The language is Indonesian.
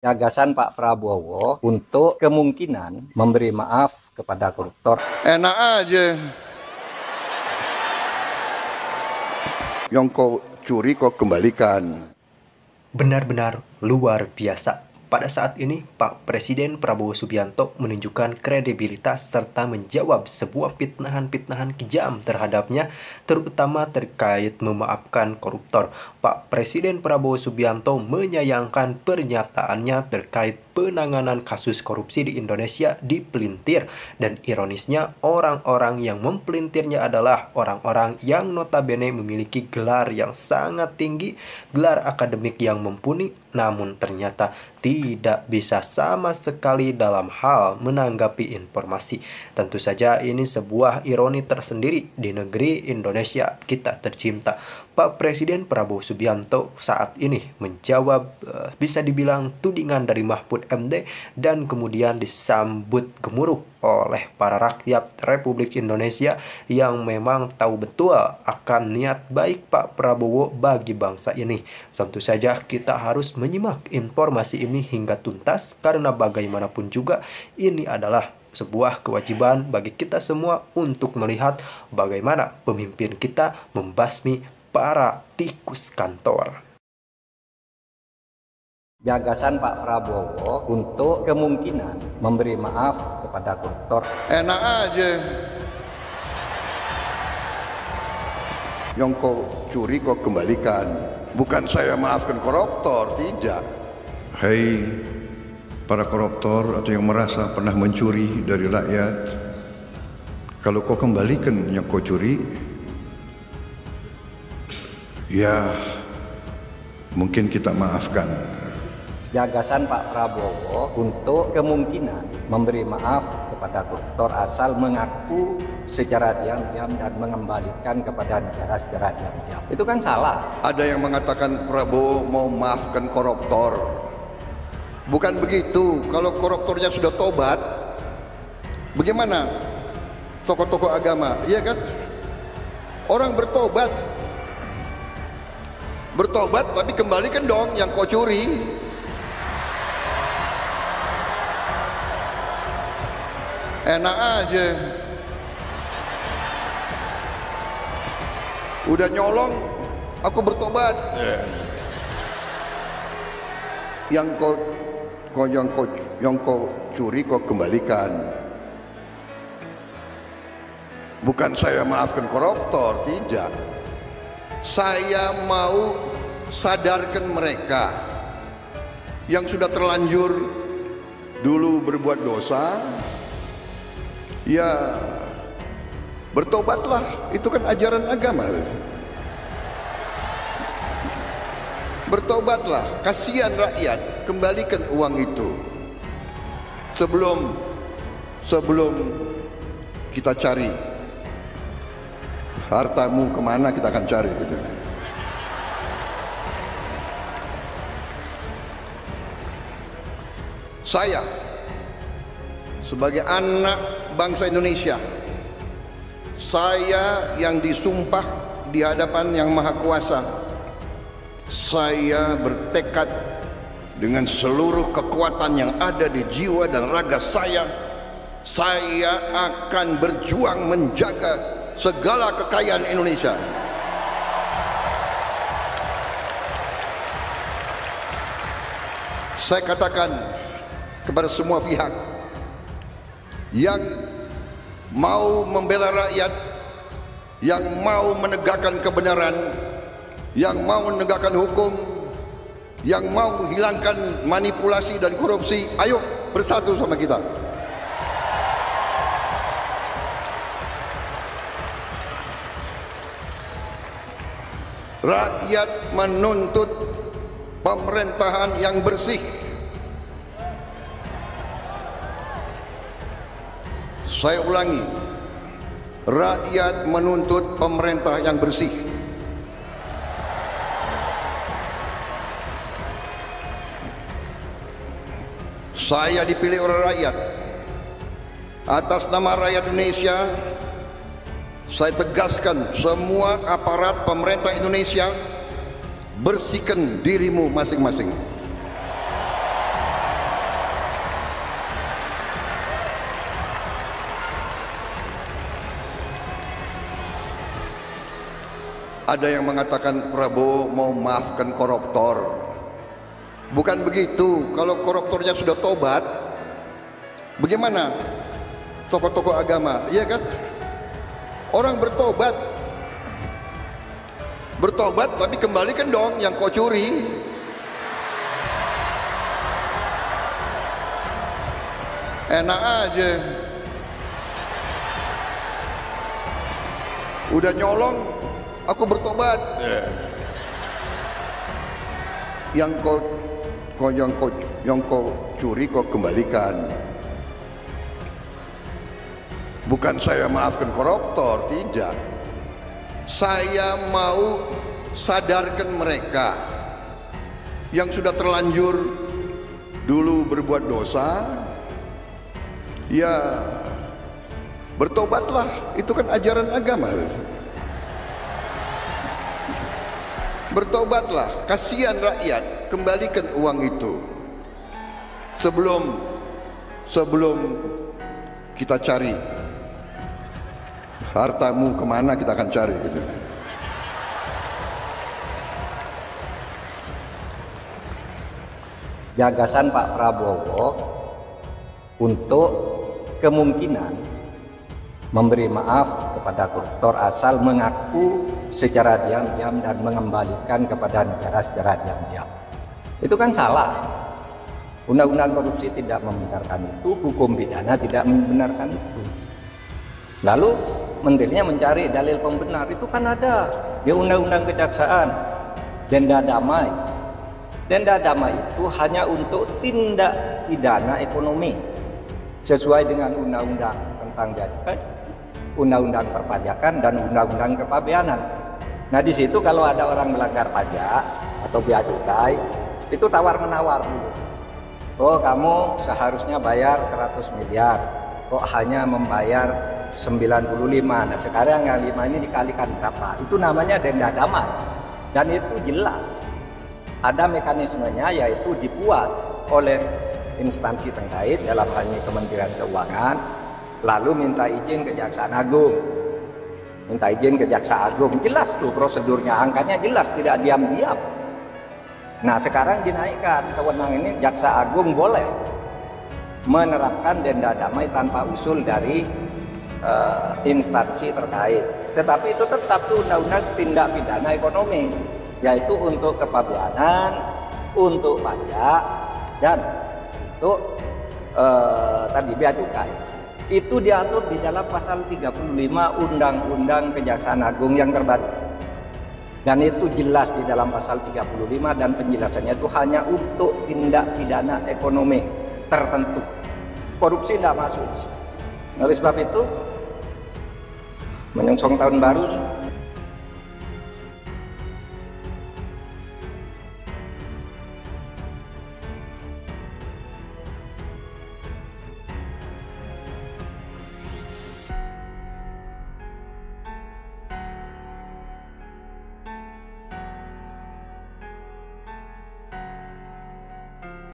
Gagasan Pak Prabowo untuk kemungkinan memberi maaf kepada koruptor. Enak aja. Yang kau curi kau kembalikan. Benar-benar luar biasa. Pada saat ini, Pak Presiden Prabowo Subianto menunjukkan kredibilitas serta menjawab sebuah fitnahan-fitnahan kejam terhadapnya, terutama terkait memaafkan koruptor. Pak Presiden Prabowo Subianto menyayangkan pernyataannya terkait penanganan kasus korupsi di Indonesia dipelintir, dan ironisnya orang-orang yang mempelintirnya adalah orang-orang yang notabene memiliki gelar yang sangat tinggi, gelar akademik yang mumpuni, namun ternyata tidak bisa sama sekali dalam hal menanggapi informasi. Tentu saja ini sebuah ironi tersendiri di negeri Indonesia kita tercinta. Pak Presiden Prabowo Subianto saat ini menjawab bisa dibilang tudingan dari Mahfud MD dan kemudian disambut gemuruh oleh para rakyat Republik Indonesia yang memang tahu betul akan niat baik Pak Prabowo bagi bangsa ini. Tentu saja kita harus menyimak informasi ini hingga tuntas karena bagaimanapun juga ini adalah sebuah kewajiban bagi kita semua untuk melihat bagaimana pemimpin kita membasmi para tikus kantor. Gagasan Pak Prabowo untuk kemungkinan memberi maaf kepada koruptor. Enak aja. Yang kau curi kau kembalikan. Bukan saya maafkan koruptor, tidak. Hai para koruptor atau yang merasa pernah mencuri dari rakyat, kalau kau kembalikan yang kau curi, ya mungkin kita maafkan. Gagasan Pak Prabowo untuk kemungkinan memberi maaf kepada koruptor asal mengaku secara diam-diam dan mengembalikan kepada negara secara diam-diam. Itu kan salah. Ada yang mengatakan Prabowo mau maafkan koruptor. Bukan begitu. Kalau koruptornya sudah tobat, bagaimana tokoh-tokoh agama? Iya kan? Orang bertobat tapi kembalikan dong yang kau curi. Enak aja. Udah nyolong, aku bertobat. Yang kau curi kau kembalikan. Bukan saya maafkan koruptor, tidak. Saya mau sadarkan mereka yang sudah terlanjur dulu berbuat dosa, ya bertobatlah, itu kan ajaran agama. Bertobatlah, kasihan rakyat, kembalikan uang itu. Sebelum kita cari hartamu kemana, kita akan cari gitu. Saya sebagai anak bangsa Indonesia, saya yang disumpah di hadapan Yang Maha Kuasa, saya bertekad dengan seluruh kekuatan yang ada di jiwa dan raga saya akan berjuang menjaga segala kekayaan Indonesia. Saya katakan kepada semua pihak yang mau membela rakyat, yang mau menegakkan kebenaran, yang mau menegakkan hukum, yang mau menghilangkan manipulasi dan korupsi, ayo bersatu sama kita. Rakyat menuntut pemerintahan yang bersih. Saya ulangi, rakyat menuntut pemerintah yang bersih. Saya dipilih oleh rakyat. Atas nama rakyat Indonesia, saya tegaskan semua aparat pemerintah Indonesia, bersihkan dirimu masing-masing. Ada yang mengatakan Prabowo mau maafkan koruptor. Bukan begitu. Kalau koruptornya sudah tobat, bagaimana tokoh-tokoh agama? Iya kan? Orang bertobat tapi kembalikan dong yang kau curi. Enak aja. Udah nyolong, aku bertobat. Yang kau curi kau kembalikan. Bukan saya maafkan koruptor, tidak. Saya mau sadarkan mereka yang sudah terlanjur dulu berbuat dosa, ya bertobatlah, itu kan ajaran agama. Bertobatlah, kasihan rakyat, kembalikan uang itu. Sebelum kita cari hartamu kemana, kita akan cari gitu. Gagasan Pak Prabowo untuk kemungkinan memberi maaf kepada koruptor asal mengaku secara diam-diam dan mengembalikan kepada negara secara diam-diam. Itu kan salah. Undang-undang korupsi tidak membenarkan itu, hukum pidana tidak membenarkan itu. Lalu menterinya mencari dalil pembenar, itu kan ada di undang-undang kejaksaan, denda damai. Denda damai itu hanya untuk tindak pidana ekonomi sesuai dengan undang-undang tentang bea cukai, undang-undang perpajakan, dan undang-undang kepabeanan. Nah, di situ kalau ada orang melanggar pajak atau bea cukai, itu tawar-menawar dulu. Oh, kamu seharusnya bayar 100 miliar, kok hanya membayar 95. Nah, sekarang yang 5 ini dikalikan berapa? Itu namanya denda damai. Dan itu jelas. Ada mekanismenya, yaitu dibuat oleh instansi terkait, dalam hal ini Kementerian Keuangan, lalu minta izin Kejaksaan Agung. Minta izin Kejaksaan Agung, jelas tuh prosedurnya, angkanya jelas, tidak diam-diam. Nah, sekarang dinaikkan kewenangan ini, Jaksa Agung boleh menerapkan denda damai tanpa usul dari instansi terkait. Tetapi itu tetap tuh undang-undang tindak pidana ekonomi, yaitu untuk kepabeanan, untuk pajak, dan untuk tadi bea cukai. Itu diatur di dalam pasal 35 Undang-Undang Kejaksaan Agung yang terbaru. Dan itu jelas di dalam pasal 35, dan penjelasannya itu hanya untuk tindak pidana ekonomi tertentu. Korupsi tidak masuk. Oleh sebab itu, menyongsong tahun baru,